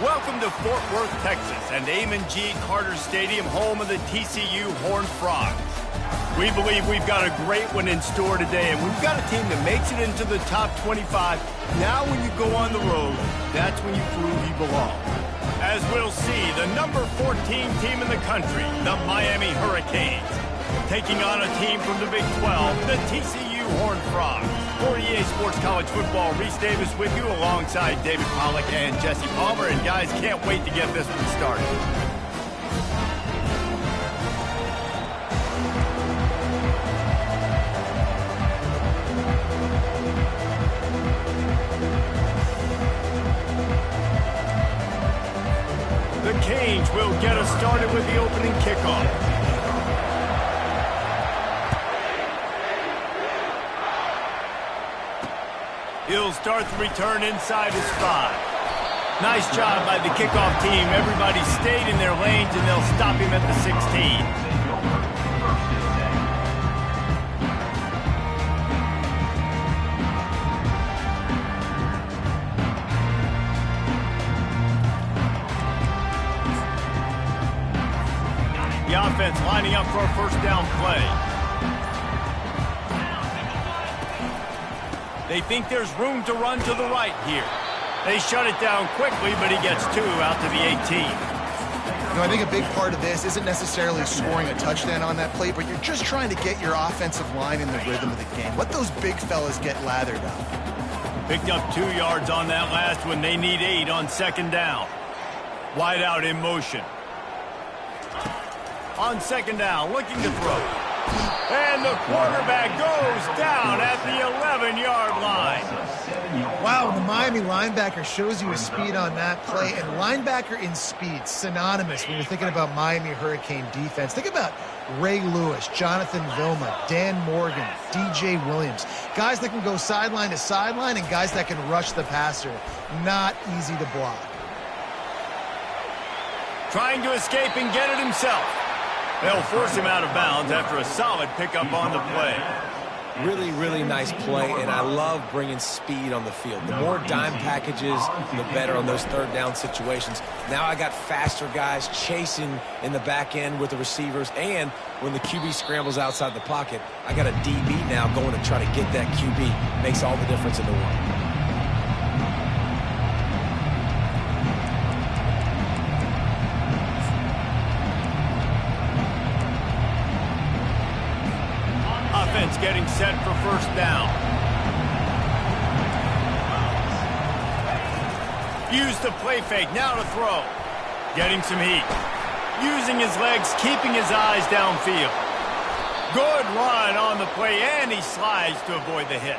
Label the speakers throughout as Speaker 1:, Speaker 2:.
Speaker 1: Welcome to Fort Worth, Texas, and Amon G. Carter Stadium, home of the TCU Horned Frogs. We believe we've got a great one in store today, and we've got a team that makes it into the top 25. Now when you go on the road, that's when you prove you belong. As we'll see, the number 14 team in the country, the Miami Hurricanes, taking on a team from the Big 12, the TCU Horned Frogs. For EA Sports College Football, Reese Davis with you alongside David Pollack and Jesse Palmer. And guys, can't wait to get this one started. The Canes will get us started with the opening kickoff. He'll start the return inside his 5. Nice job by the kickoff team. Everybody stayed in their lanes, and they'll stop him at the 16. The offense lining up for a first down play. They think there's room to run to the right here. They shut it down quickly, but he gets 2 out to the 18.
Speaker 2: You know, I think a big part of this isn't necessarily scoring a touchdown on that play, but you're just trying to get your offensive line in the rhythm of the game. Let those big fellas get lathered up.
Speaker 1: Picked up 2 yards on that last one. They need 8 on second down. Wide out in motion. On second down, looking to throw. And the quarterback goes down at the 11-yard line.
Speaker 3: Wow, the Miami linebacker shows you his speed on that play. And linebacker in speed, synonymous when you're thinking about Miami Hurricane defense. Think about Ray Lewis, Jonathan Vilma, Dan Morgan, DJ Williams. Guys that can go sideline to sideline and guys that can rush the passer. Not easy to block.
Speaker 1: Trying to escape and get it himself. They'll force him out of bounds after a solid pickup on the play.
Speaker 4: Really, really nice play, and I love bringing speed on the field. The more dime packages, the better on those third down situations. Now I got faster guys chasing in the back end with the receivers, and when the QB scrambles outside the pocket, I got a DB now going to try to get that QB. Makes all the difference in the world.
Speaker 1: Getting set for first down. Use the play fake, now to throw. Getting some heat. Using his legs, keeping his eyes downfield. Good run on the play, and he slides to avoid the hit.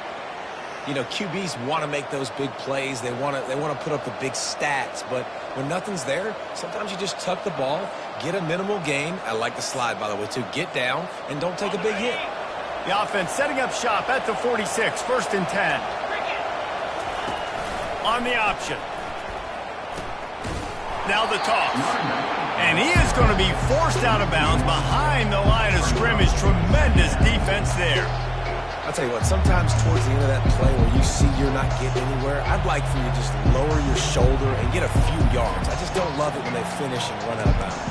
Speaker 4: You know, QBs want to make those big plays. They want to put up the big stats, but when nothing's there, sometimes you just tuck the ball, get a minimal gain. I like the slide, by the way, too. Get down and don't take a big hit.
Speaker 1: The offense setting up shop at the 46, first and 10. On the option. Now the toss. And he is going to be forced out of bounds behind the line of scrimmage. Tremendous defense there.
Speaker 4: I'll tell you what, sometimes towards the end of that play where you see you're not getting anywhere, I'd like for you to just lower your shoulder and get a few yards. I just don't love it when they finish and run out of bounds.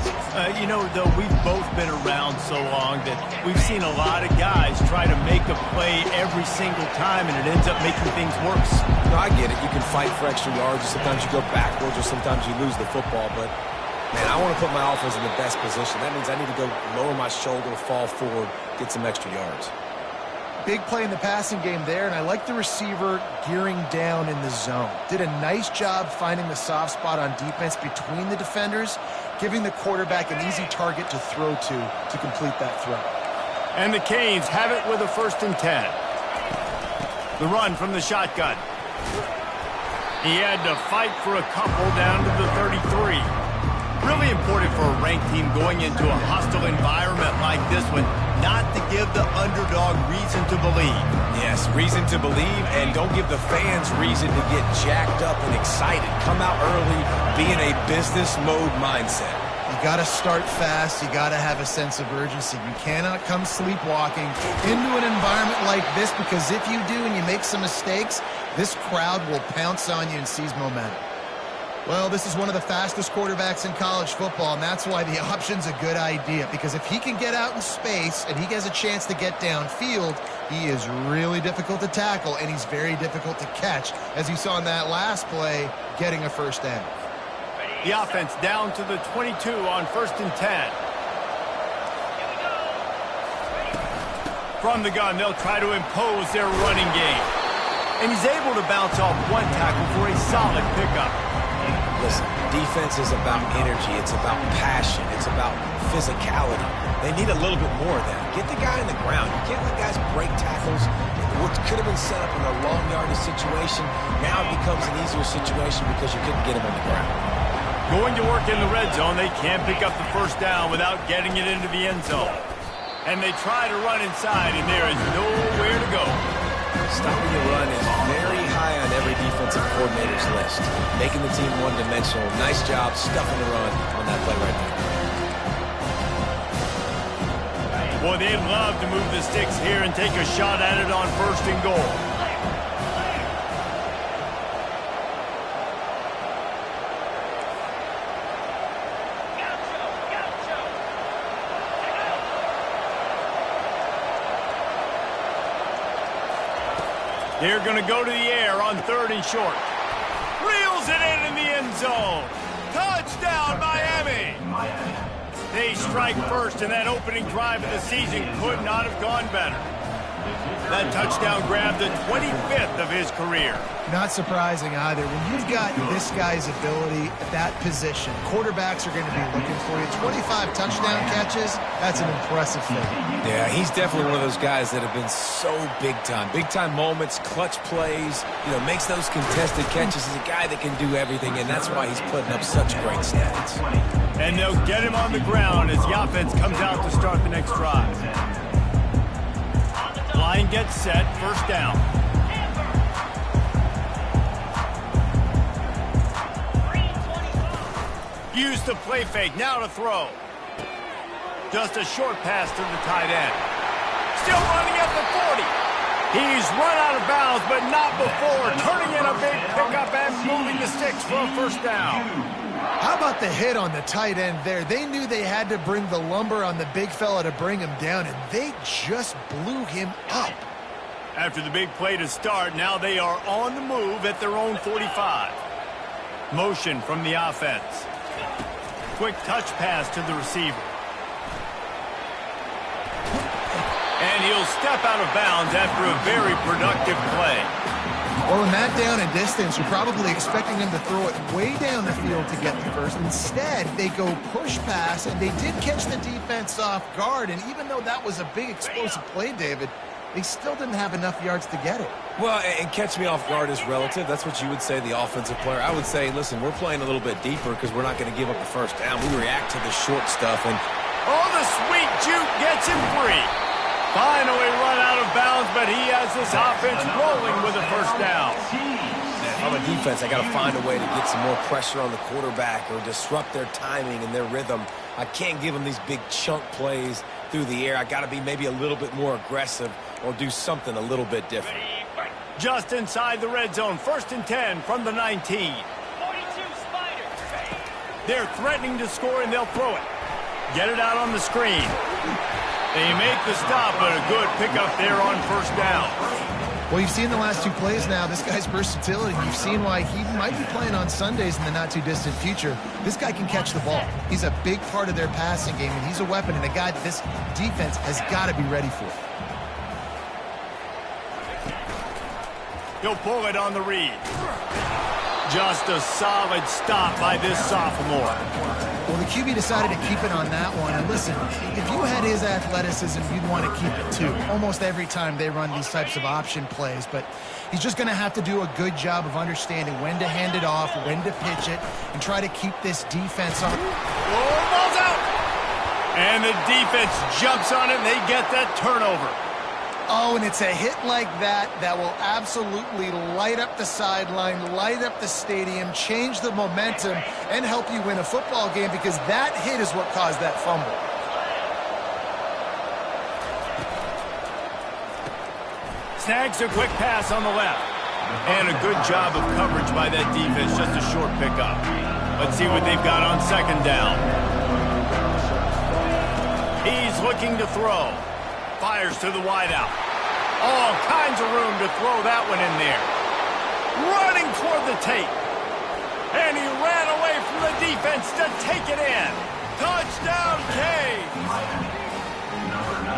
Speaker 1: You know, though, we've both been around so long that we've seen a lot of guys try to make a play every single time, and it ends up making things worse.
Speaker 4: No, I get it. You can fight for extra yards, or sometimes you go backwards, or sometimes you lose the football, but man, I want to put my offense in the best position. That means I need to go lower my shoulder, fall forward, get some extra yards.
Speaker 3: Big play in the passing game there, and I like the receiver gearing down in the zone. Did a nice job finding the soft spot on defense between the defenders, giving the quarterback an easy target to throw to complete that throw.
Speaker 1: And the Canes have it with a first and 10. The run from the shotgun. He had to fight for a couple down to the 33. Really important for a ranked team going into a hostile environment like this one, not to give the underdog reason to believe.
Speaker 4: Yes, reason to believe, and don't give the fans reason to get jacked up and excited. Come out early, be in a business mode mindset.
Speaker 3: You got to start fast. You got to have a sense of urgency. You cannot come sleepwalking into an environment like this, because if you do and you make some mistakes, this crowd will pounce on you and seize momentum. Well, this is one of the fastest quarterbacks in college football, and that's why the option's a good idea. Because if he can get out in space and he has a chance to get downfield, he is really difficult to tackle, and he's very difficult to catch, as you saw in that last play, getting a first down.
Speaker 1: The offense down to the 22 on 1st and 10. From the gun, they'll try to impose their running game. And he's able to bounce off one tackle for a solid pickup.
Speaker 4: Listen, defense is about energy. It's about passion. It's about physicality. They need a little bit more of that. Get the guy in the ground. You can't let guys break tackles. What could have been set up in a long yardage situation, now it becomes an easier situation because you couldn't get him on the ground.
Speaker 1: Going to work in the red zone, they can't pick up the first down without getting it into the end zone. And they try to run inside, and there is nowhere to go.
Speaker 4: Stopping the run is very high on every defensive coordinator's list. Making the team one-dimensional. Nice job stuffing the run on that play right there.
Speaker 1: Boy, they'd love to move the sticks here and take a shot at it on 1st and goal. They're going to go to the air on 3rd and short. Reels it in the end zone. Touchdown, Miami. They strike first, and that opening drive of the season could not have gone better. That touchdown grabbed the 25th of his career.
Speaker 3: Not surprising either. When you've got this guy's ability at that position, quarterbacks are going to be looking for you. 25 touchdown catches, that's an impressive thing.
Speaker 4: Yeah, he's definitely one of those guys that have been so big time. Big time moments, clutch plays, makes those contested catches. He's a guy that can do everything, and that's why he's putting up such great stats.
Speaker 1: And they'll get him on the ground as the offense comes out to start the next drive. Line gets set, first down. Use the play fake, now to throw. Just a short pass to the tight end. Still running at the 40. He's run out of bounds, but not before. Turning in a big pickup and moving the sticks for a first down.
Speaker 3: How about the hit on the tight end there? They knew they had to bring the lumber on the big fella to bring him down, and they just blew him up.
Speaker 1: After the big play to start, now they are on the move at their own 45. Motion from the offense. Quick touch pass to the receiver. And he'll step out of bounds after a very productive play.
Speaker 3: Well, in that down and distance, you're probably expecting him to throw it way down the field to get the first. Instead, they go push pass, and they did catch the defense off guard. And even though that was a big explosive play, David, they still didn't have enough yards to get it.
Speaker 4: Well, and catch me off guard is relative. That's what you would say, the offensive player. I would say, listen, we're playing a little bit deeper because we're not going to give up the first down. We react to the short stuff. And
Speaker 1: oh, the sweet juke gets him free. Finally run out of bounds, but he has this offense rolling with a first down.
Speaker 4: If I'm a defense, I got to find a way to get some more pressure on the quarterback or disrupt their timing and their rhythm. I can't give them these big chunk plays through the air. I got to be maybe a little bit more aggressive or do something a little bit different.
Speaker 1: Just inside the red zone, 1st and 10 from the 19. They're threatening to score, and they'll throw it. Get it out on the screen. They make the stop, but a good pickup there on first down.
Speaker 3: Well, you've seen the last two plays now, this guy's versatility. You've seen why he might be playing on Sundays in the not-too-distant future. This guy can catch the ball. He's a big part of their passing game, and he's a weapon and a guy that this defense has got to be ready for.
Speaker 1: He'll pull it on the read. Just a solid stop by this sophomore.
Speaker 3: Well, the QB decided to keep it on that one. And listen, if you had his athleticism, you'd want to keep it too. Almost every time they run these types of option plays. But he's just going to have to do a good job of understanding when to hand it off, when to pitch it, and try to keep this defense on.
Speaker 1: Oh, ball's out! And the defense jumps on it, and they get that turnover.
Speaker 3: Oh, and it's a hit like that that will absolutely light up the sideline, light up the stadium, change the momentum, and help you win a football game, because that hit is what caused that fumble.
Speaker 1: Snags a quick pass on the left. And a good job of coverage by that defense, just a short pickup. Let's see what they've got on second down. He's looking to throw. Fires to the wideout. All kinds of room to throw that one in there. Running toward the tape. And he ran away from the defense to take it in. Touchdown, K.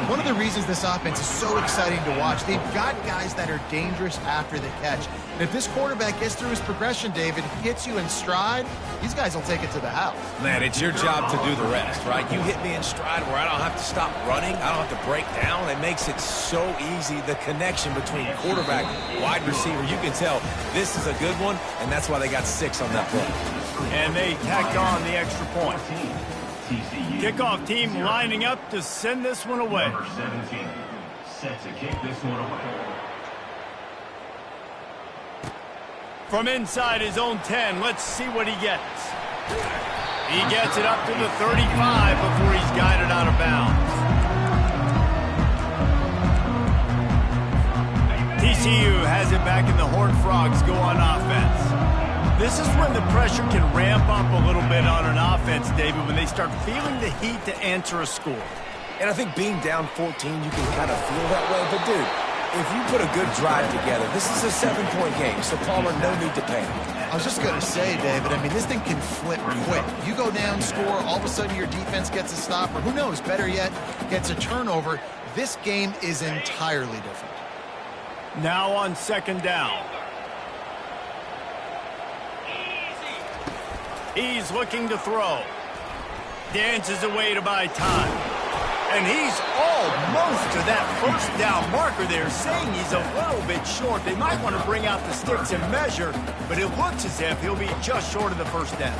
Speaker 3: One of the reasons this offense is so exciting to watch, they've got guys that are dangerous after the catch. And if this quarterback gets through his progression, David, hits you in stride, these guys will take it to the house.
Speaker 4: Man, it's your job to do the rest, right? You hit me in stride where I don't have to stop running. I don't have to break down. It makes it so easy. The connection between quarterback, wide receiver, you can tell this is a good one, and that's why they got 6 on that play.
Speaker 1: And they tacked on the extra point. Kickoff team lining up to send this one away.
Speaker 5: Number 17, set to kick this one away.
Speaker 1: From inside his own 10, let's see what he gets. He gets it up to the 35 before he's guided out of bounds. TCU has it back, and the Horned Frogs go on offense. This is when the pressure can ramp up a little bit on an offense, David, when they start feeling the heat to answer a score.
Speaker 4: And I think being down 14, you can kind of feel that way. But, dude, if you put a good drive together, this is a 7-point game, so Palmer, no need to panic.
Speaker 3: I was just going to say, David, I mean, this thing can flip quick. You go down, score, all of a sudden your defense gets a stop, or who knows, better yet, gets a turnover. This game is entirely different.
Speaker 1: Now on second down. He's looking to throw. Dances away to buy time. And he's almost to that first down marker there, saying he's a little bit short. They might want to bring out the sticks and measure, but it looks as if he'll be just short of the first down.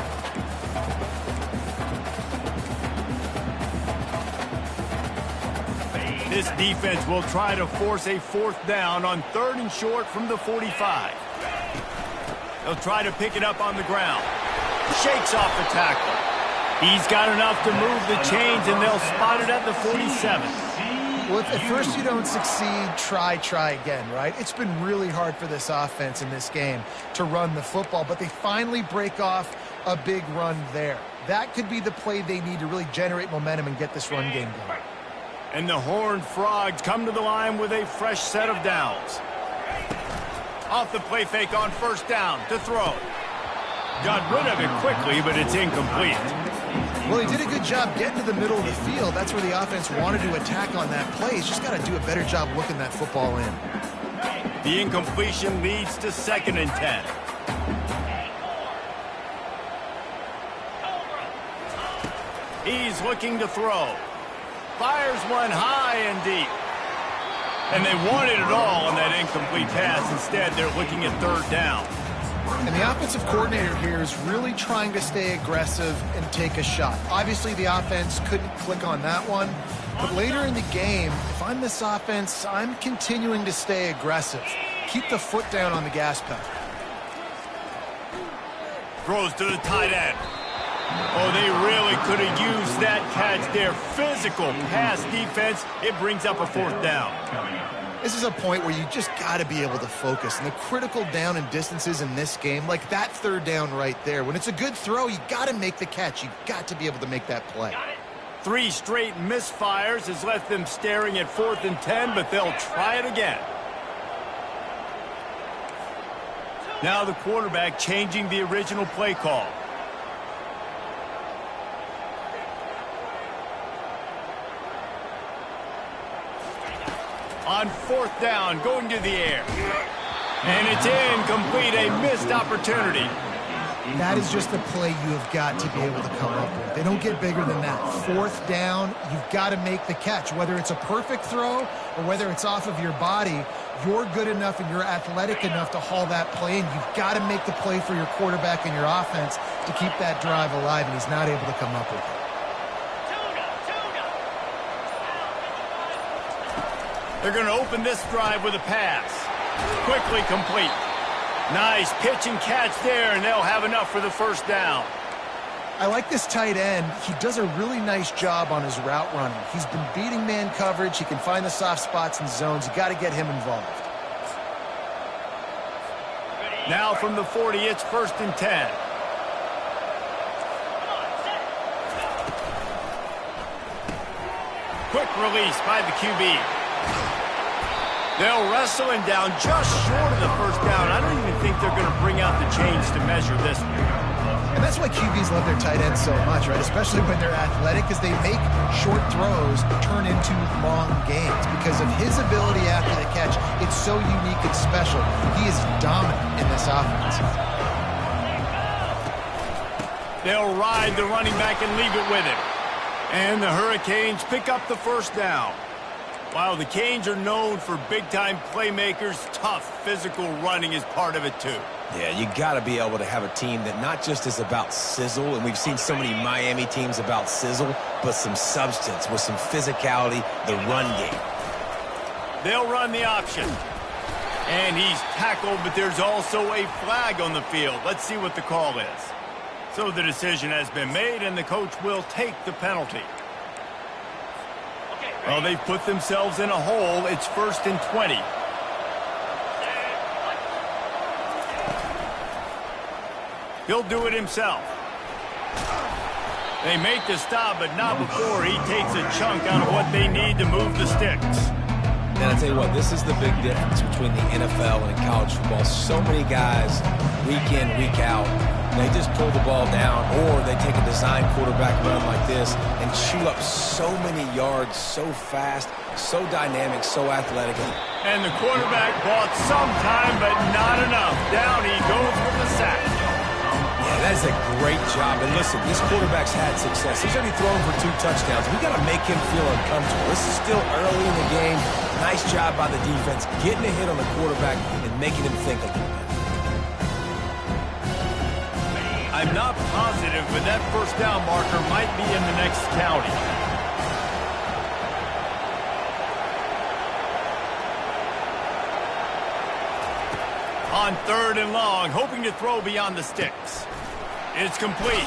Speaker 1: This defense will try to force a 4th down on 3rd and short from the 45. They'll try to pick it up on the ground. Shakes off the tackle. He's got enough to move the chains, and they'll spot it at the 47.
Speaker 3: Well, if at first you don't succeed, try again, right? It's been really hard for this offense in this game to run the football, but they finally break off a big run there. That could be the play they need to really generate momentum and get this run game going.
Speaker 1: And the Horned Frogs come to the line with a fresh set of downs. Off the play fake on first down to throw. Got rid of it quickly, but it's incomplete.
Speaker 3: Well, he did a good job getting to the middle of the field. That's where the offense wanted to attack on that play. He's just got to do a better job looking that football in.
Speaker 1: The incompletion leads to 2nd and 10. He's looking to throw. Fires one high and deep. And they wanted it all on that incomplete pass. Instead, they're looking at 3rd down.
Speaker 3: And the offensive coordinator here is really trying to stay aggressive and take a shot. Obviously, the offense couldn't click on that one. But later in the game, if I'm this offense, I'm continuing to stay aggressive. Keep the foot down on the gas pedal.
Speaker 1: Throws to the tight end. Oh, they really could have used that catch there. Physical pass defense. It brings up a 4th down.
Speaker 3: This is a point where you just got to be able to focus. And the critical down and distances in this game, like that 3rd down right there, when it's a good throw, you got to make the catch. You got to be able to make that play.
Speaker 1: 3 straight misfires has left them staring at 4th and 10, but they'll try it again. Now the quarterback changing the original play call. On 4th down, going to the air. And it's incomplete, a missed opportunity.
Speaker 3: That is just the play you have got to be able to come up with. They don't get bigger than that. 4th down, you've got to make the catch. Whether it's a perfect throw or whether it's off of your body, you're good enough and you're athletic enough to haul that play, and you've got to make the play for your quarterback and your offense to keep that drive alive, and he's not able to come up with it.
Speaker 1: They're going to open this drive with a pass. Quickly complete. Nice pitch and catch there, and they'll have enough for the 1st down.
Speaker 3: I like this tight end. He does a really nice job on his route running. He's been beating man coverage. He can find the soft spots and zones. You got to get him involved.
Speaker 1: Now from the 40, it's 1st and 10. Quick release by the QB. They'll wrestle him down just short of the first down. I don't even think they're going to bring out the chains to measure this one.
Speaker 3: And that's why QBs love their tight ends so much, right? Especially when they're athletic, because they make short throws turn into long gains. Because of his ability after the catch, it's so unique and special. He is dominant in this offense.
Speaker 1: They'll ride the running back and leave it with him. And the Hurricanes pick up the first down. While the Canes are known for big-time playmakers, tough physical running is part of it too.
Speaker 4: Yeah, you got to be able to have a team that not just is about sizzle, and we've seen so many Miami teams about sizzle, but some substance with some physicality, the run game.
Speaker 1: They'll run the option. And he's tackled, but there's also a flag on the field. Let's see what the call is. So the decision has been made, and the coach will take the penalty. Well, they've put themselves in a hole. It's 1st and 20. He'll do it himself. They make the stop, but not before he takes a chunk out of what they need to move the sticks.
Speaker 4: And I'll tell you what, this is the big difference between the NFL and college football. So many guys, week in, week out, they just pull the ball down, or they take a design quarterback run like this and chew up so many yards so fast, so dynamic, so athletic.
Speaker 1: And the quarterback bought some time, but not enough. Down he goes with the sack.
Speaker 4: Yeah, that is a great job. And listen, this quarterback's had success. He's already thrown for 2 touchdowns. We got to make him feel uncomfortable. This is still early in the game. Nice job by the defense, getting a hit on the quarterback and making him think a little bit.
Speaker 1: I'm not positive, but that first down marker might be in the next county. On 3rd and long, hoping to throw beyond the sticks. It's complete.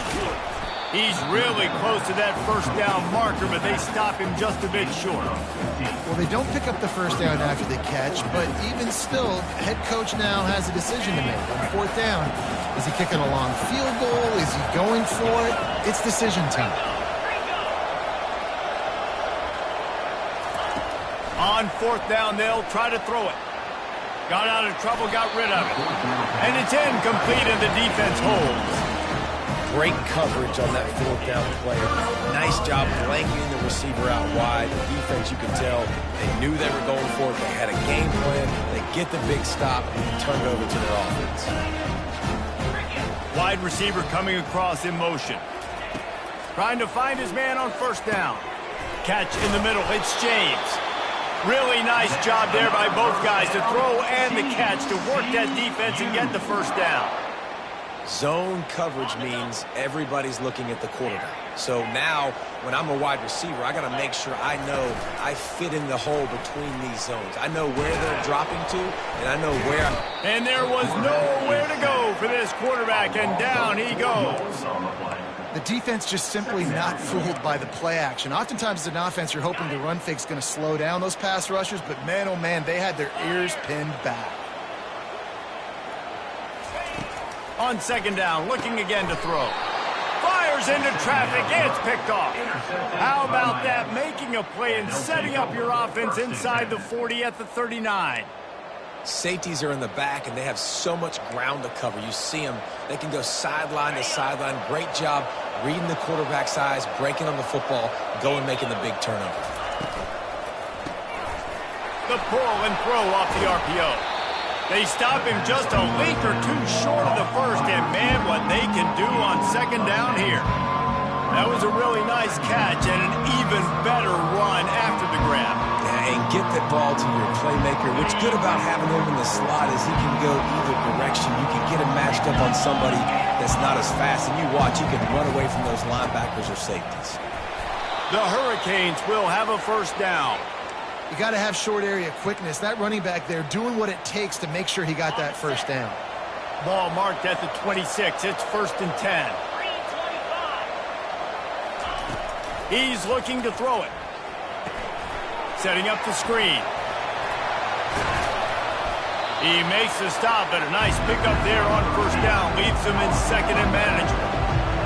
Speaker 1: He's really close to that first down marker, but they stop him just a bit short.
Speaker 3: Well, they don't pick up the first down after the catch, but even still, head coach now has a decision to make. On 4th down, is he kicking a long field goal? Is he going for it? It's decision time.
Speaker 1: On 4th down, they'll try to throw it. Got out of trouble, got rid of it. And it's incomplete, and the defense holds.
Speaker 4: Great coverage on that 4th down play. Nice job blanketing the receiver out wide. The defense, you can tell, they knew they were going for it. They had a game plan. They get the big stop and turn it over to their offense.
Speaker 1: Wide receiver coming across in motion. Trying to find his man on 1st down. Catch in the middle. It's James. Really nice job there by both guys to throw and the catch to work that defense and get the first down.
Speaker 4: Zone coverage means everybody's looking at the quarterback. So now, when I'm a wide receiver, I got to make sure I know I fit in the hole between these zones. I know where they're dropping to, and I know where
Speaker 1: And there was nowhere to go for this quarterback, and down he goes.
Speaker 2: The defense just simply not fooled by the play action. Oftentimes as an offense, you're hoping the run fake's going to slow down those pass rushers, but man, oh man, they had their ears pinned back.
Speaker 1: On 2nd down, looking again to throw. Fires into traffic, it's picked off. How about that? Making a play and setting up your offense inside the 40 at the 39.
Speaker 4: safeties are in the back, and they have so much ground to cover. You see them. They can go sideline to sideline. Great job reading the quarterback's eyes, breaking on the football, going making the big turnover.
Speaker 1: The pull and throw off the RPO. They stop him just a link or two short of the first, and man, what they can do on 2nd down here. That was a really nice catch and an even better run after the grab.
Speaker 4: Yeah, and get the ball to your playmaker. What's good about having him in the slot is he can go either direction. You can get him matched up on somebody that's not as fast, and you watch, he can run away from those linebackers or safeties.
Speaker 1: The Hurricanes will have a first down.
Speaker 3: You got to have short area quickness. That running back there doing what it takes to make sure he got that first down.
Speaker 1: Ball marked at the 26. It's 1st and 10. He's looking to throw it. Setting up the screen. He makes the stop, but a nice pickup there on first down. Leaves him in second and manageable.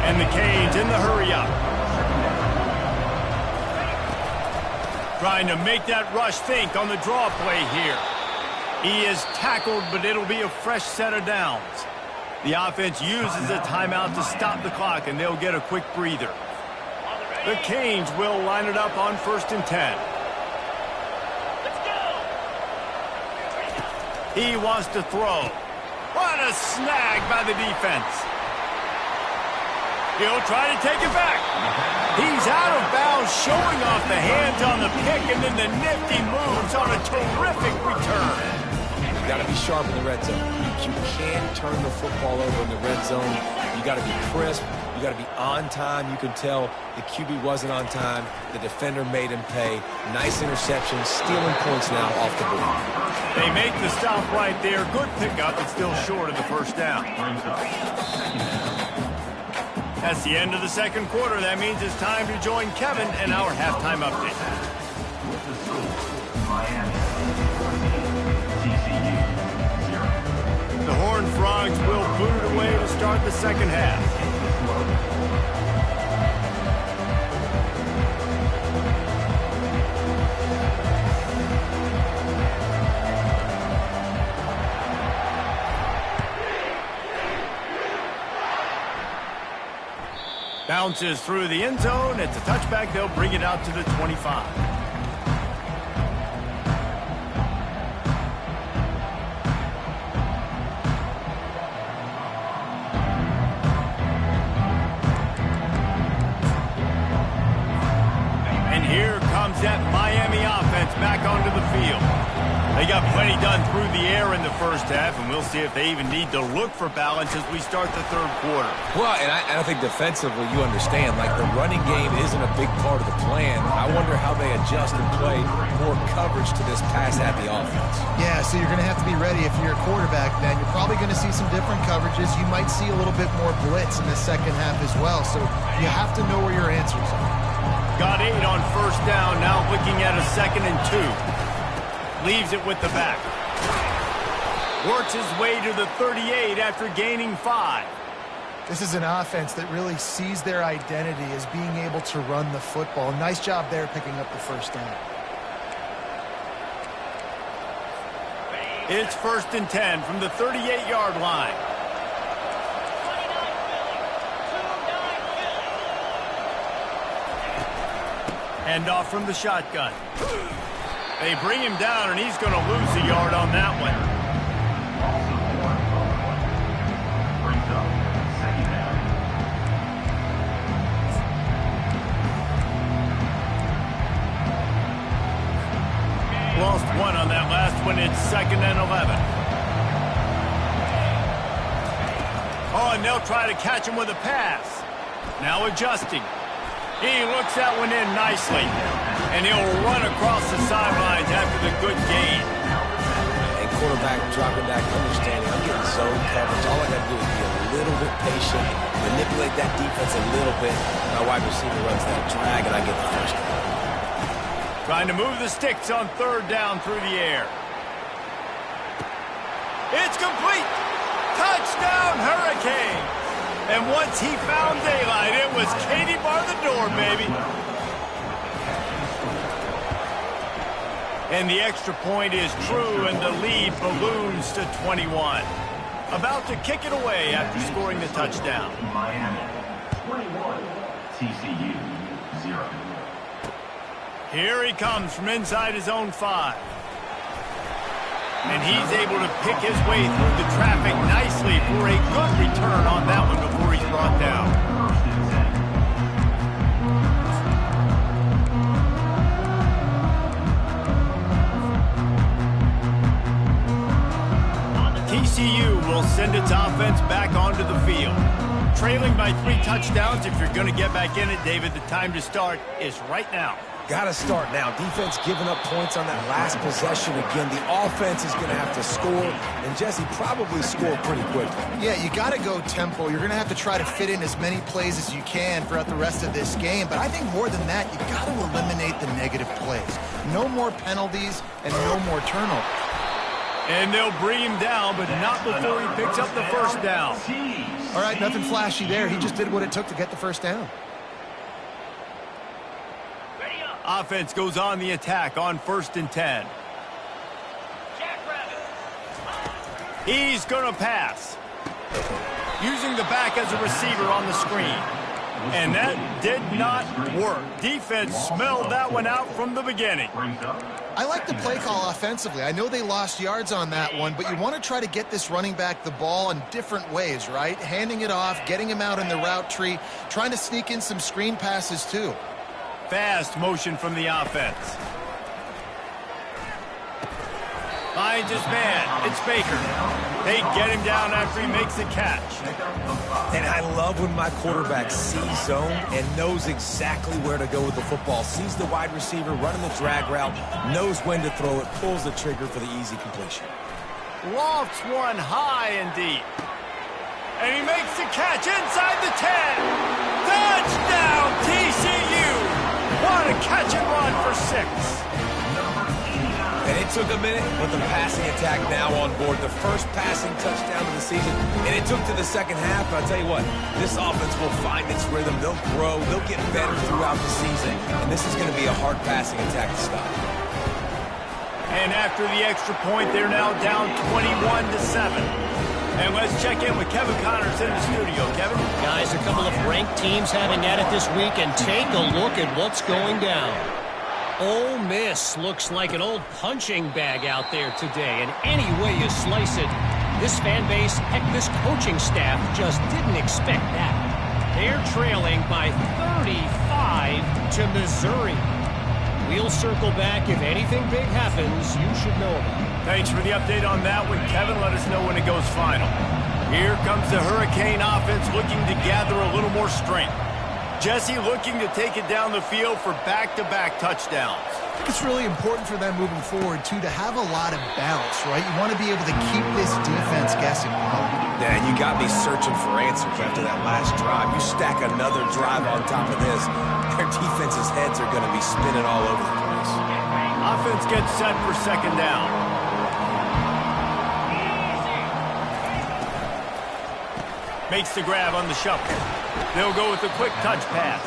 Speaker 1: And the Canes in the hurry-up. Trying to make that rush think on the draw play here. He is tackled, but it'll be a fresh set of downs. The offense uses a timeout to stop the clock, and they'll get a quick breather. The Canes will line it up on 1st and 10. He wants to throw. What a snag by the defense. He'll try to take it back. He's out of bounds, showing off the hands on the pick, and then the nifty moves on a terrific return.
Speaker 4: You got to be sharp in the red zone. You can't turn the football over in the red zone. You got to be crisp. You got to be on time. You can tell the QB wasn't on time. The defender made him pay. Nice interception, stealing points now off the board.
Speaker 1: They make the stop right there. Good pickup, but still short of the first down. That's the end of the second quarter. That means it's time to join Kevin and our halftime update. The Horned Frogs will boot it away to start the second half. Bounces through the end zone. It's a touchback. They'll bring it out to the 25. And here comes that Miami offense back onto the field. They got plenty done through the air in the first half, and we'll see if they even need to look for balance as we start the third quarter.
Speaker 4: Well, and I think defensively, you understand, like the running game isn't a big part of the plan. I wonder how they adjust and play more coverage to this pass-happy offense.
Speaker 3: Yeah, so you're going to have to be ready if you're a quarterback then. You're probably going to see some different coverages. You might see a little bit more blitz in the second half as well, so you have to know where your answers are.
Speaker 1: Got 8 on first down, now looking at a 2nd and 2. Leaves it with the back. Works his way to the 38 after gaining 5.
Speaker 3: This is an offense that really sees their identity as being able to run the football. Nice job there picking up the first down.
Speaker 1: It's 1st and 10 from the 38-yard line. Hand off from the shotgun. They bring him down, and he's going to lose a yard on that one. Lost 1 on that last one. It's 2nd and 11. Oh, and they'll try to catch him with a pass. Now adjusting. He looks that one in nicely. And he'll run across the sidelines after the good gain.
Speaker 4: And quarterback dropping back, understanding, I'm getting zone coverage. All I got to do is be a little bit patient, manipulate that defense a little bit. My wide receiver runs that drag, and I get the first down.
Speaker 1: Trying to move the sticks on 3rd down through the air. It's complete. Touchdown, Hurricane. And once he found daylight, it was Katie bar the door, baby. And the extra point is true, and the lead balloons to 21. About to kick it away after scoring the touchdown.
Speaker 5: Miami 21, TCU 0.
Speaker 1: Here he comes from inside his own 5. And he's able to pick his way through the traffic nicely for a good return on that one before he's brought down. TCU will send its offense back onto the field. Trailing by 3 touchdowns. If you're going to get back in it, David, the time to start is right now.
Speaker 4: Got to start now. Defense giving up points on that last possession again. The offense is going to have to score, and Jesse probably score pretty quickly.
Speaker 3: Yeah, you got to go tempo. You're going to have to try to fit in as many plays as you can throughout the rest of this game. But I think more than that, you got to eliminate the negative plays. No more penalties and no more turnovers.
Speaker 1: And they'll bring him down, but not before he picks up the first down.
Speaker 2: All right, nothing flashy there. He just did what it took to get the first down.
Speaker 1: Offense goes on the attack on 1st and 10. He's going to pass. Using the back as a receiver on the screen. And that did not work. Defense smelled that one out from the beginning.
Speaker 2: I like the play call offensively. I know they lost yards on that one, but you want to try to get this running back the ball in different ways, right? Handing it off, getting him out in the route tree, trying to sneak in some screen passes too.
Speaker 1: Fast motion from the offense. Finds his man. It's Baker. They get him down after he makes the catch.
Speaker 4: And I love when my quarterback sees zone and knows exactly where to go with the football. Sees the wide receiver running the drag route, knows when to throw it, pulls the trigger for the easy completion.
Speaker 1: Lofts one high and deep. And he makes the catch inside the 10. Touchdown, TCU. What a catch and run for 6.
Speaker 4: And it took a minute, but the passing attack now on board. The first passing touchdown of the season, and it took to the second half. But I'll tell you what, this offense will find its rhythm. They'll grow. They'll get better throughout the season. And this is going to be a hard passing attack to stop.
Speaker 1: And after the extra point, they're now down 21-7. And let's check in with Kevin Connors in the studio. Kevin?
Speaker 6: Guys, a couple of ranked teams having at it this week, and take a look at what's going down. Ole Miss looks like an old punching bag out there today, and any way you slice it, this fan base, heck, this coaching staff just didn't expect that. They're trailing by 35 to Missouri. We'll circle back. If anything big happens, you should know about it.
Speaker 1: Thanks for the update on that one, Kevin. Let us know when it goes final. Here comes the Hurricane offense looking to gather a little more strength. Jesse looking to take it down the field for back-to-back touchdowns.
Speaker 2: I think it's really important for them moving forward, too, to have a lot of balance, right? You want to be able to keep this defense guessing.
Speaker 4: Yeah, you got me searching for answers after that last drive. You stack another drive on top of this, their defense's heads are going to be spinning all over the place.
Speaker 1: Offense gets set for 2nd down. Makes the grab on the shuffle. They'll go with a quick touch pass.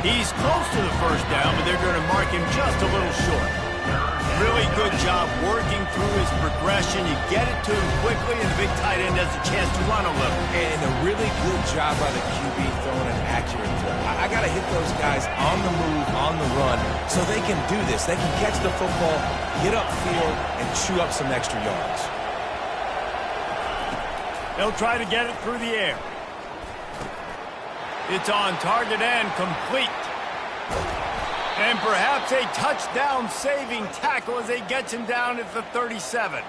Speaker 1: He's close to the first down, but they're going to mark him just a little short. Really good job working through his progression. You get it to him quickly, and the big tight end has a chance to run a little.
Speaker 4: And a really good job by the QB throwing an accurate throw. I got to hit those guys on the move, on the run, so they can do this. They can catch the football, get upfield, and chew up some extra yards.
Speaker 1: They'll try to get it through the air. It's on target and complete. And perhaps a touchdown-saving tackle as they get him down at the 37.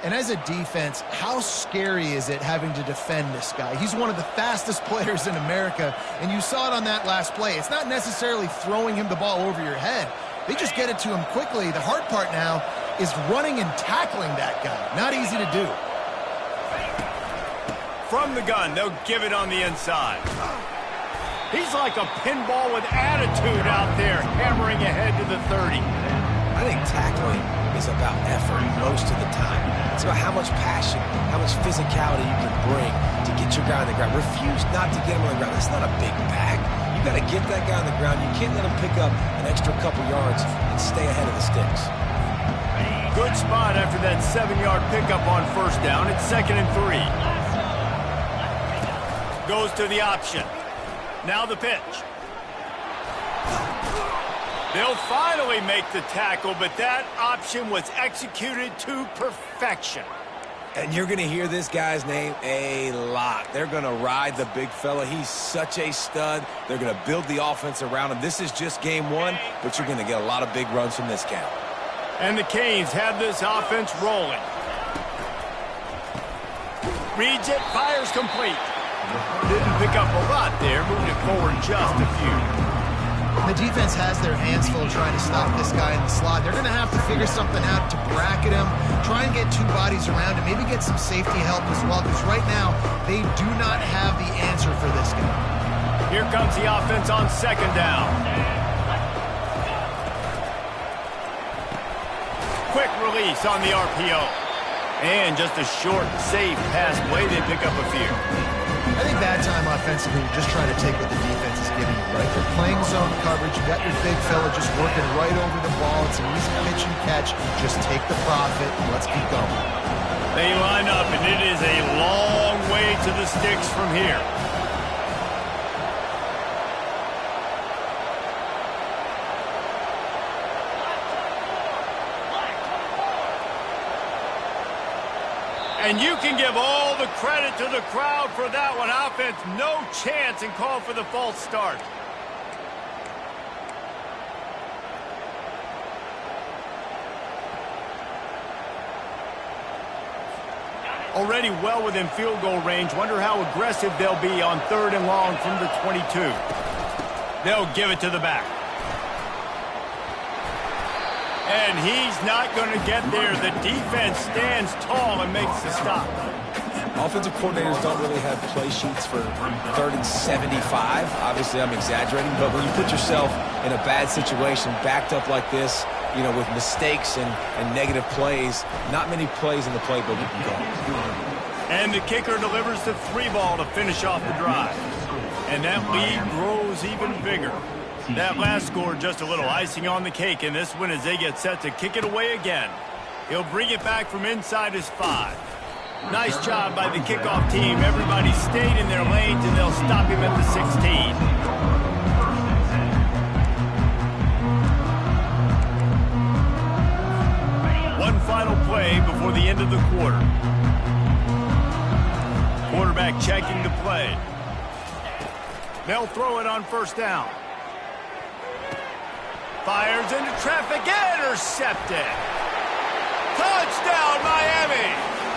Speaker 2: And as a defense, how scary is it having to defend this guy? He's one of the fastest players in America, and you saw it on that last play. It's not necessarily throwing him the ball over your head. They just get it to him quickly. The hard part now is running and tackling that guy. Not easy to do.
Speaker 1: From the gun, they'll give it on the inside. He's like a pinball with attitude out there, hammering ahead to the 30.
Speaker 4: I think tackling is about effort most of the time. It's about how much passion, how much physicality you can bring to get your guy on the ground. Refuse not to get him on the ground. That's not a big bag. You got to get that guy on the ground. You can't let him pick up an extra couple yards and stay ahead of the sticks.
Speaker 1: Good spot after that 7-yard pickup on first down. It's 2nd and 3. Goes to the option. Now the pitch. They'll finally make the tackle, but that option was executed to perfection.
Speaker 4: And you're going to hear this guy's name a lot. They're going to ride the big fella. He's such a stud. They're going to build the offense around him. This is just game one, but you're going to get a lot of big runs from this count.
Speaker 1: And the Canes have this offense rolling. Reads it, fires complete. Didn't pick up a lot there, moving it forward just a few.
Speaker 3: The defense has their hands full trying to stop this guy in the slot. They're going to have to figure something out to bracket him, try and get two bodies around him, maybe get some safety help as well, because right now they do not have the answer for this guy.
Speaker 1: Here comes the offense on 2nd down. Quick release on the RPO. And just a short, safe pass play, they pick up a few.
Speaker 2: I think that time offensively, you're just trying to take what the defense is giving you, right? They're playing zone coverage. You got your big fella just working right over the ball. It's an easy pitch and catch. Just take the profit and let's keep going.
Speaker 1: They line up, and it is a long way to the sticks from here. And you can give all the credit to the crowd for that one. Offense, no chance, and call for the false start. Already well within field goal range. Wonder how aggressive they'll be on 3rd and long from the 22. They'll give it to the back. And he's not going to get there. The defense stands tall and makes the stop.
Speaker 4: Offensive coordinators don't really have play sheets for 3rd and 75. Obviously, I'm exaggerating, but when you put yourself in a bad situation, backed up like this, you know, with mistakes and negative plays, not many plays in the playbook you can go.
Speaker 1: And the kicker delivers the 3-ball to finish off the drive. And that lead grows even bigger. That last score just a little icing on the cake in this one as they get set to kick it away again. He'll bring it back from inside his 5. Nice job by the kickoff team. Everybody stayed in their lanes, and they'll stop him at the 16. One final play before the end of the quarter. Quarterback checking the play. They'll throw it on 1st down. Fires into traffic, intercepted. Touchdown, Miami.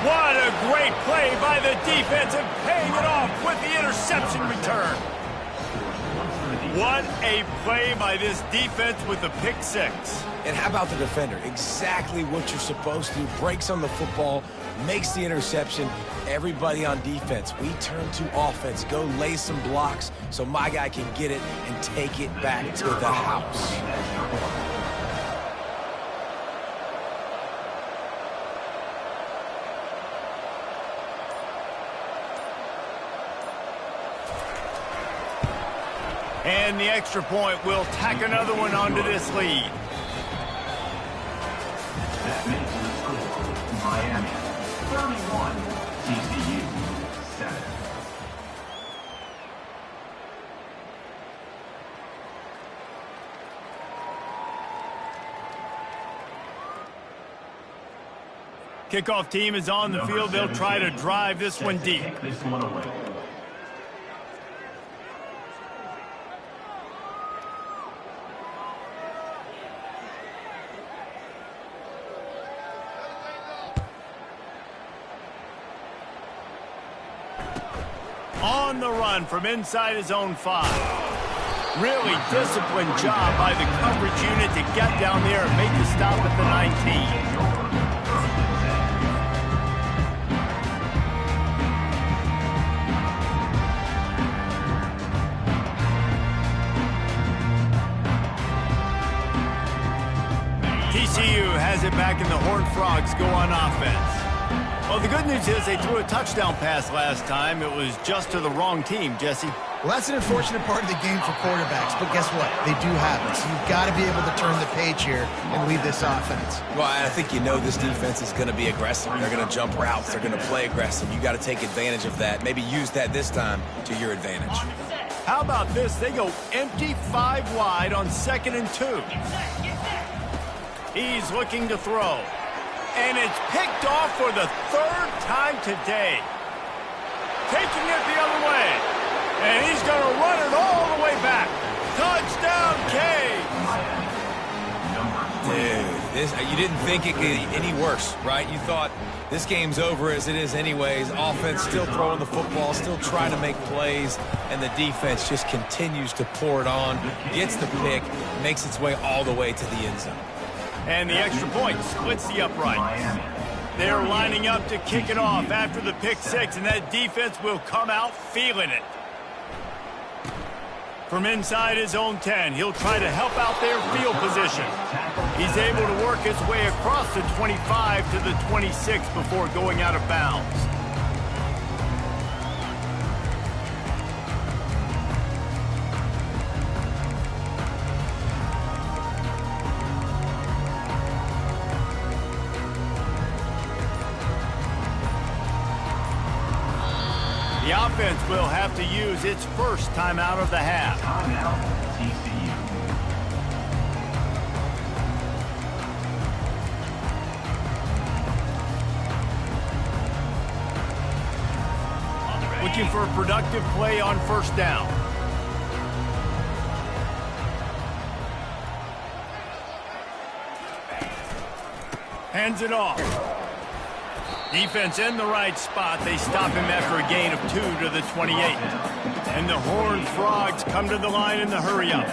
Speaker 1: What a great play by the defense and paying it off with the interception return. What a play by this defense with the pick 6.
Speaker 4: And how about the defender? Exactly what you're supposed to. Breaks on the football, makes the interception. Everybody on defense, we turn to offense. Go lay some blocks so my guy can get it and take it back to the house.
Speaker 1: And the extra point will tack another one onto this lead.
Speaker 5: That makes the score Miami 31, TCU 7.
Speaker 1: Kickoff team is on the field. They'll try to drive this one deep.
Speaker 5: Take this one away.
Speaker 1: On the run from inside his own 5. Really disciplined job by the coverage unit to get down there and make the stop at the 19. TCU has it back, and the Horned Frogs go on offense. Well, the good news is they threw a touchdown pass last time. It was just to the wrong team, Jesse.
Speaker 2: Well, that's an unfortunate part of the game for quarterbacks, but guess what? They do have it, so you've got to be able to turn the page here and lead this offense.
Speaker 4: Well, I think you know this defense is going to be aggressive. They're going to jump routes. They're going to play aggressive. You got to take advantage of that. Maybe use that this time to your advantage.
Speaker 1: How about this? They go empty 5 wide on 2nd and 2. He's looking to throw. And it's picked off for the 3rd time today. Taking it the other way. And he's going to run it all the way back. Touchdown, Canes.
Speaker 4: Dude, you didn't think it could get any worse, right? You thought this game's over as it is anyways. Offense still throwing the football, still trying to make plays, and the defense just continues to pour it on, gets the pick, makes its way all the way to the end zone.
Speaker 1: And the extra point splits the uprights. They're lining up to kick it off after the pick 6, and that defense will come out feeling it. From inside his own 10, he'll try to help out their field position. He's able to work his way across the 25 to the 26 before going out of bounds. The offense will have to use its first timeout of the half.
Speaker 5: Timeout, TCU.
Speaker 1: Looking for a productive play on first down. Hands it off. Defense in the right spot. They stop him after a gain of 2 to the 28. And the Horned Frogs come to the line in the hurry-up.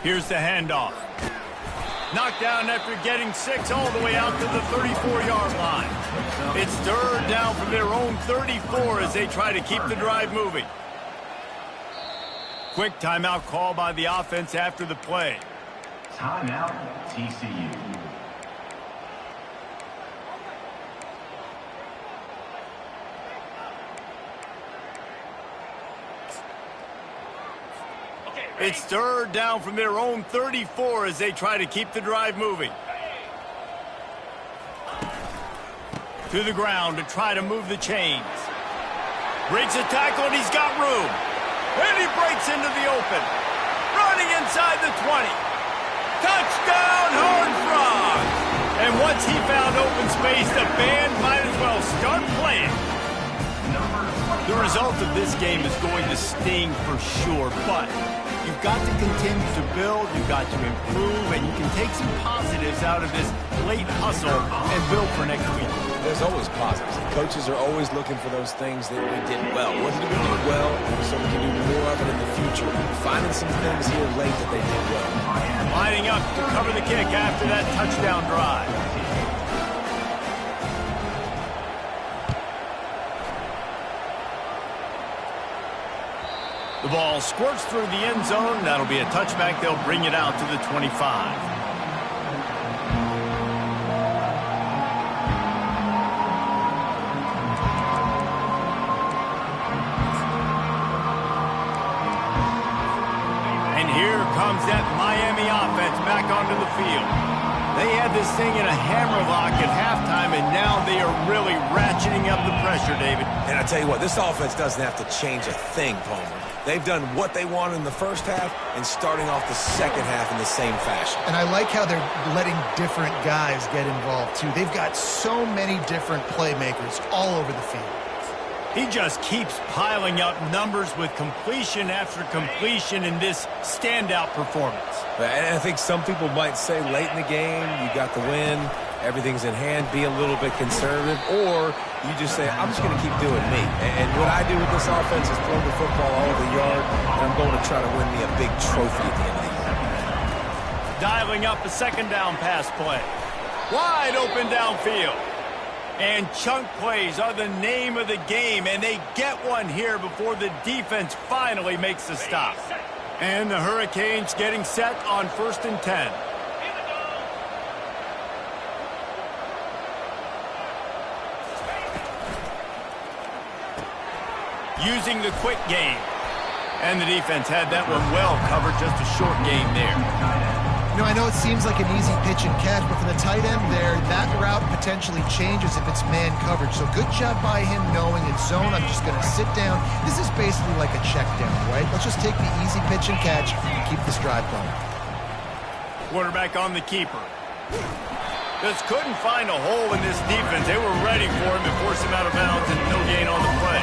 Speaker 1: Here's the handoff. Knocked down after getting 6 all the way out to the 34-yard line. It's third down from their own 34 as they try to keep the drive moving. Quick timeout call by the offense after the play.
Speaker 5: Timeout, TCU.
Speaker 1: It's third down from their own 34 as they try to keep the drive moving. To the ground to try to move the chains. Breaks a tackle and he's got room. And he breaks into the open. Running inside the 20. Touchdown, Horned Frogs! And once he found open space, the band might as well start playing. The result of this game is going to sting for sure, but you've got to continue to build, you've got to improve, and you can take some positives out of this late hustle and build for next week.
Speaker 4: There's always positives. Coaches are always looking for those things that we did well. What did we do well so we can do more of it in the future? Finding some things here late that they did well.
Speaker 1: Lining up to cover the kick after that touchdown drive. The ball squirts through the end zone. That'll be a touchback. They'll bring it out to the 25. Comes that Miami offense back onto the field. They had this thing in a hammerlock at halftime, and now they are really ratcheting up the pressure, David.
Speaker 4: And I tell you what, this offense doesn't have to change a thing, Palmer. They've done what they wanted in the first half and starting off the second half in the same fashion.
Speaker 3: And I like how they're letting different guys get involved, too. They've got so many different playmakers all over the field.
Speaker 1: He just keeps piling up numbers with completion after completion in this standout performance.
Speaker 4: And I think some people might say late in the game, you got the win, everything's in hand, be a little bit conservative, or you just say, I'm just going to keep doing me. And what I do with this offense is throw the football all over the yard, and I'm going to try to win me a big trophy at the end of the year.
Speaker 1: Dialing up a second down pass play. Wide open downfield. And chunk plays are the name of the game, and they get one here before the defense finally makes the stop. And the Hurricanes getting set on 1st and 10. Using the quick game. And the defense had that one well covered, just a short game there.
Speaker 3: You know, I know it seems like an easy pitch and catch, but for the tight end there, that route potentially changes if it's man coverage. So good job by him knowing it's zone. I'm just going to sit down. This is basically like a check down, right? Let's just take the easy pitch and catch and keep this drive going.
Speaker 1: Quarterback on the keeper. Just couldn't find a hole in this defense. They were ready for him to force him out of bounds and no gain on the play.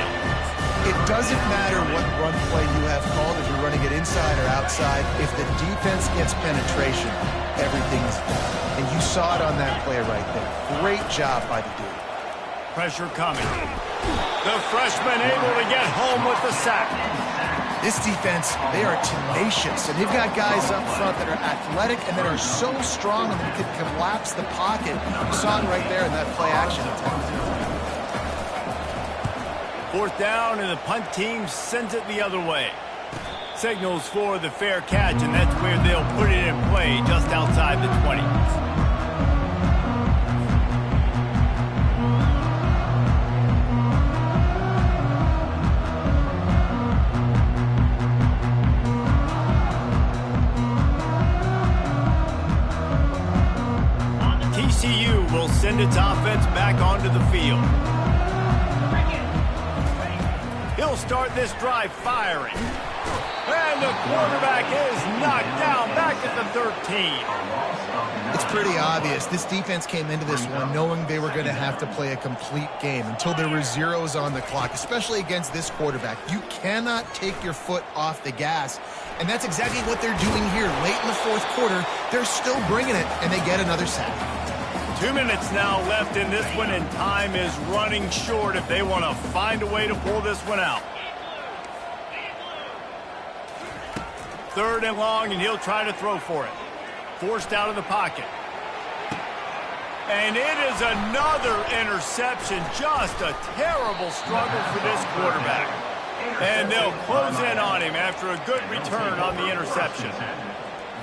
Speaker 3: It doesn't matter what run play you have called, if you're running it inside or outside. If the defense gets penetration, everything's done. And you saw it on that play right there. Great job by the dude.
Speaker 1: Pressure coming. The freshman able to get home with the sack.
Speaker 3: This defense, they are tenacious, and they've got guys up front that are athletic and that are so strong and that can collapse the pocket. You saw it right there in that play action attempt.
Speaker 1: 4th down, and the punt team sends it the other way. signals for the fair catch, and that's where they'll put it in play just outside the 20. TCU will send its offense back onto the field. He'll start this drive firing. And the quarterback is knocked down back at the 13.
Speaker 2: It's pretty obvious. This defense came into this one knowing they were going to have to play a complete game until there were zeros on the clock, especially against this quarterback. You cannot take your foot off the gas, and that's exactly what they're doing here. Late in the fourth quarter, they're still bringing it, and they get another sack.
Speaker 1: 2 minutes now left in this one, and time is running short if they want to find a way to pull this one out. 3rd and long, and he'll try to throw for it. Forced out of the pocket. And it is another interception. Just a terrible struggle for this quarterback. And they'll close in on him after a good return on the interception.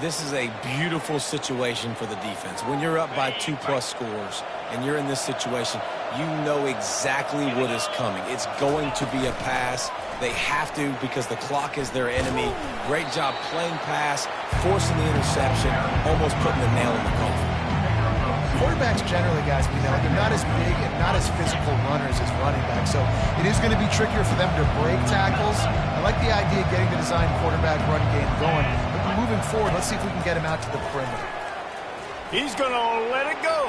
Speaker 4: This is a beautiful situation for the defense. When you're up by 2+ scores and you're in this situation, you know exactly what is coming. It's going to be a pass. They have to because the clock is their enemy. Great job playing pass, forcing the interception, almost putting the nail in the coffin.
Speaker 2: Quarterbacks generally, guys, they're not as big and not as physical runners as running backs, so it is going to be trickier for them to break tackles. I like the idea of getting the design quarterback run game going, but moving forward, let's see if we can get him out to the perimeter.
Speaker 1: He's going to let it go,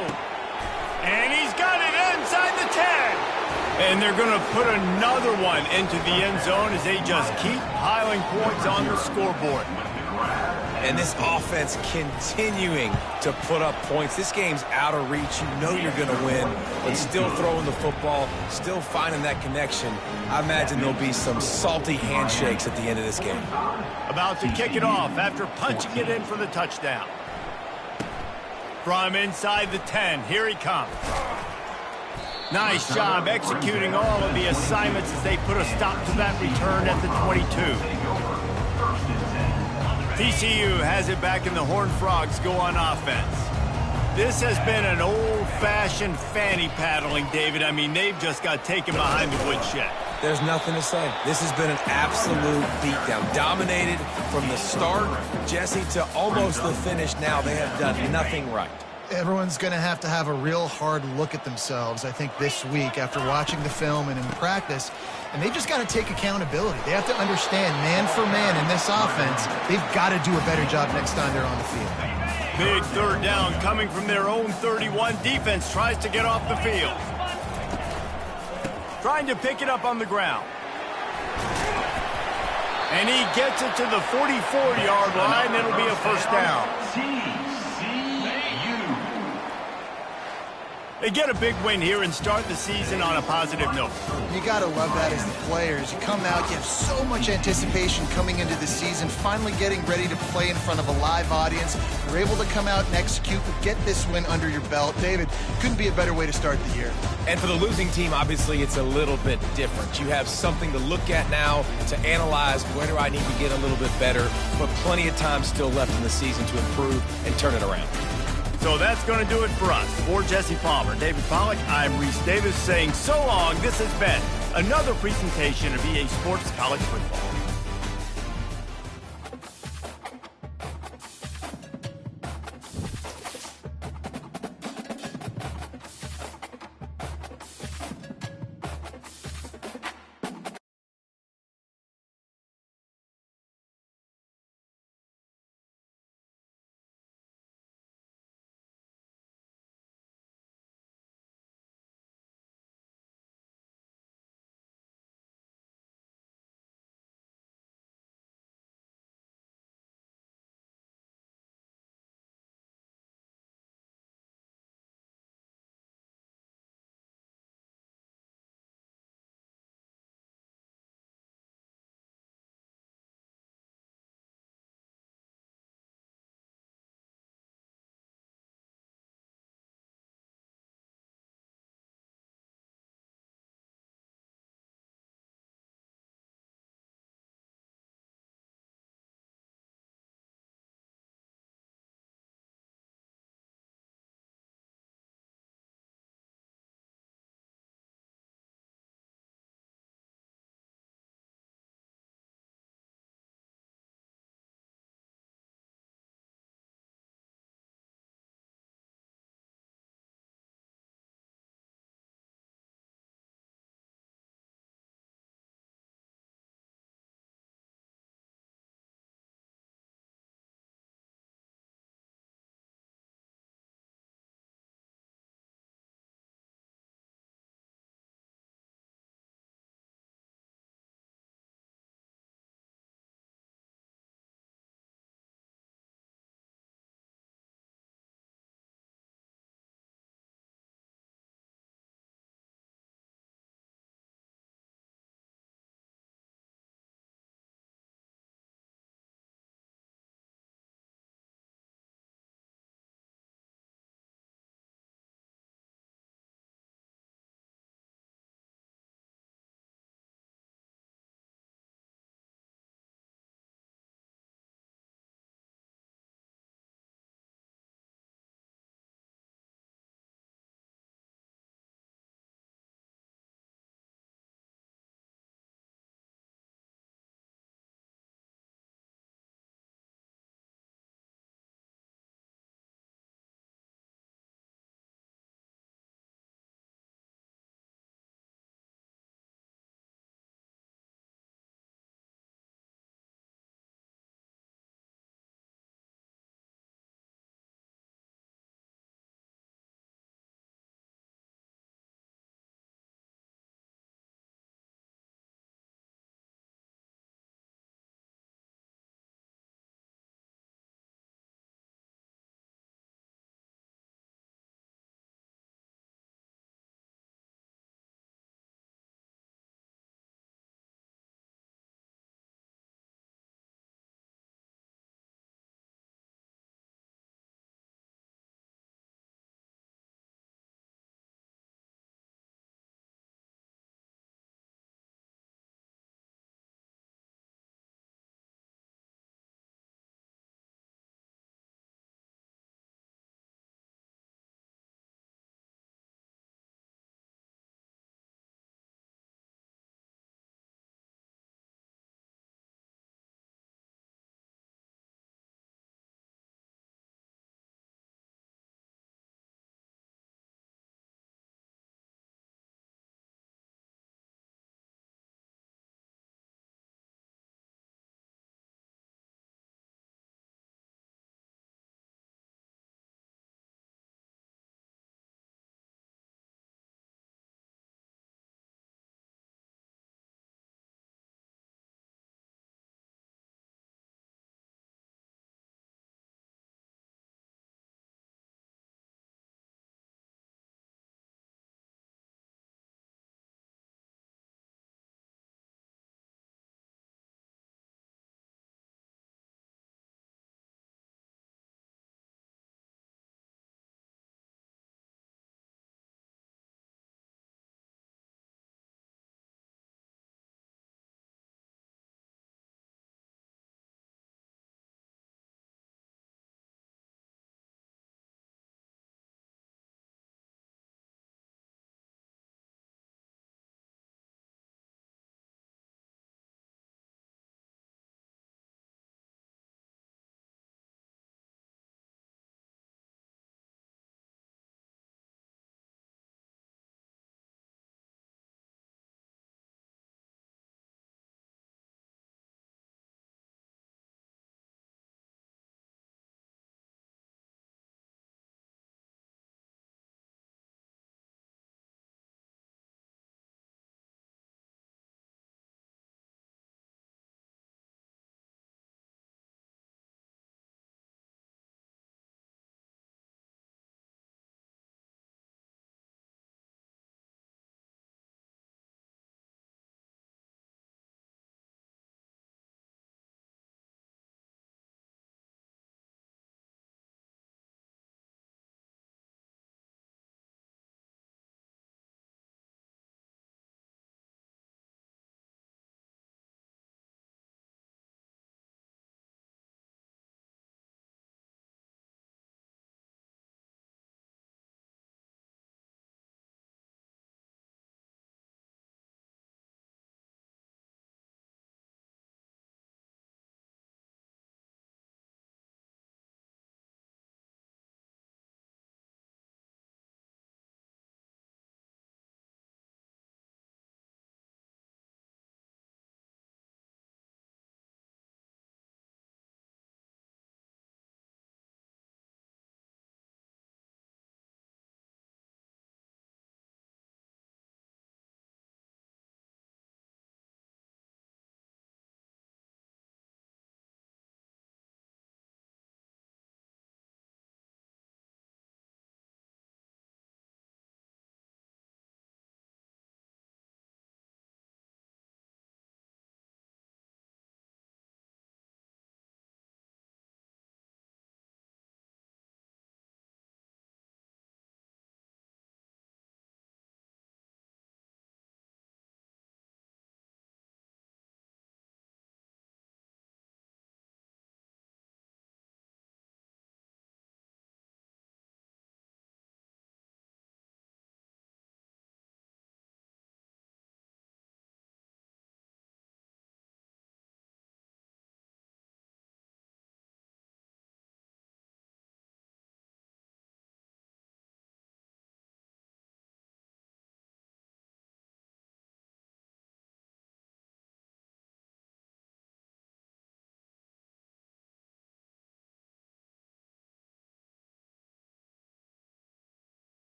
Speaker 1: and he's got it inside the 10. And they're going to put another one into the end zone as they just keep piling points on the scoreboard.
Speaker 4: And this offense continuing to put up points. This game's out of reach. You know you're going to win, but still throwing the football, still finding that connection. I imagine there'll be some salty handshakes at the end of this game.
Speaker 1: About to kick it off after punching it in for the touchdown. From inside the 10, here he comes. Nice job executing all of the assignments as they put a stop to that return at the 22. TCU has it back, and the Horned Frogs go on offense. This has been an old-fashioned fanny paddling, David. I mean, they've just got taken behind the woodshed.
Speaker 4: There's nothing to say. This has been an absolute beatdown. Dominated from the start, Jesse, to almost the finish now. They have done nothing right.
Speaker 2: Everyone's going to have a real hard look at themselves, I think, this week after watching the film and in practice. And they just got to take accountability. They have to understand, man for man in this offense, they've got to do a better job next time they're on the field.
Speaker 1: Big 3rd down coming from their own 31. Defense tries to get off the field. Trying to pick it up on the ground. And he gets it to the 44-yard line. It'll be a 1st down. They get a big win here and start the season on a positive note.
Speaker 2: You got to love that as the players. You come out, you have so much anticipation coming into the season, finally getting ready to play in front of a live audience. You're able to come out and execute, get this win under your belt. David, couldn't be a better way to start the year.
Speaker 4: And for the losing team, obviously, it's a little bit different. You have something to look at now to analyze where do I need to get a little bit better, but plenty of time still left in the season to improve and turn it around.
Speaker 1: So that's going to do it for us. For Jesse Palmer, David Pollack, I'm Reese Davis saying so long. This has been another presentation of EA Sports College Football.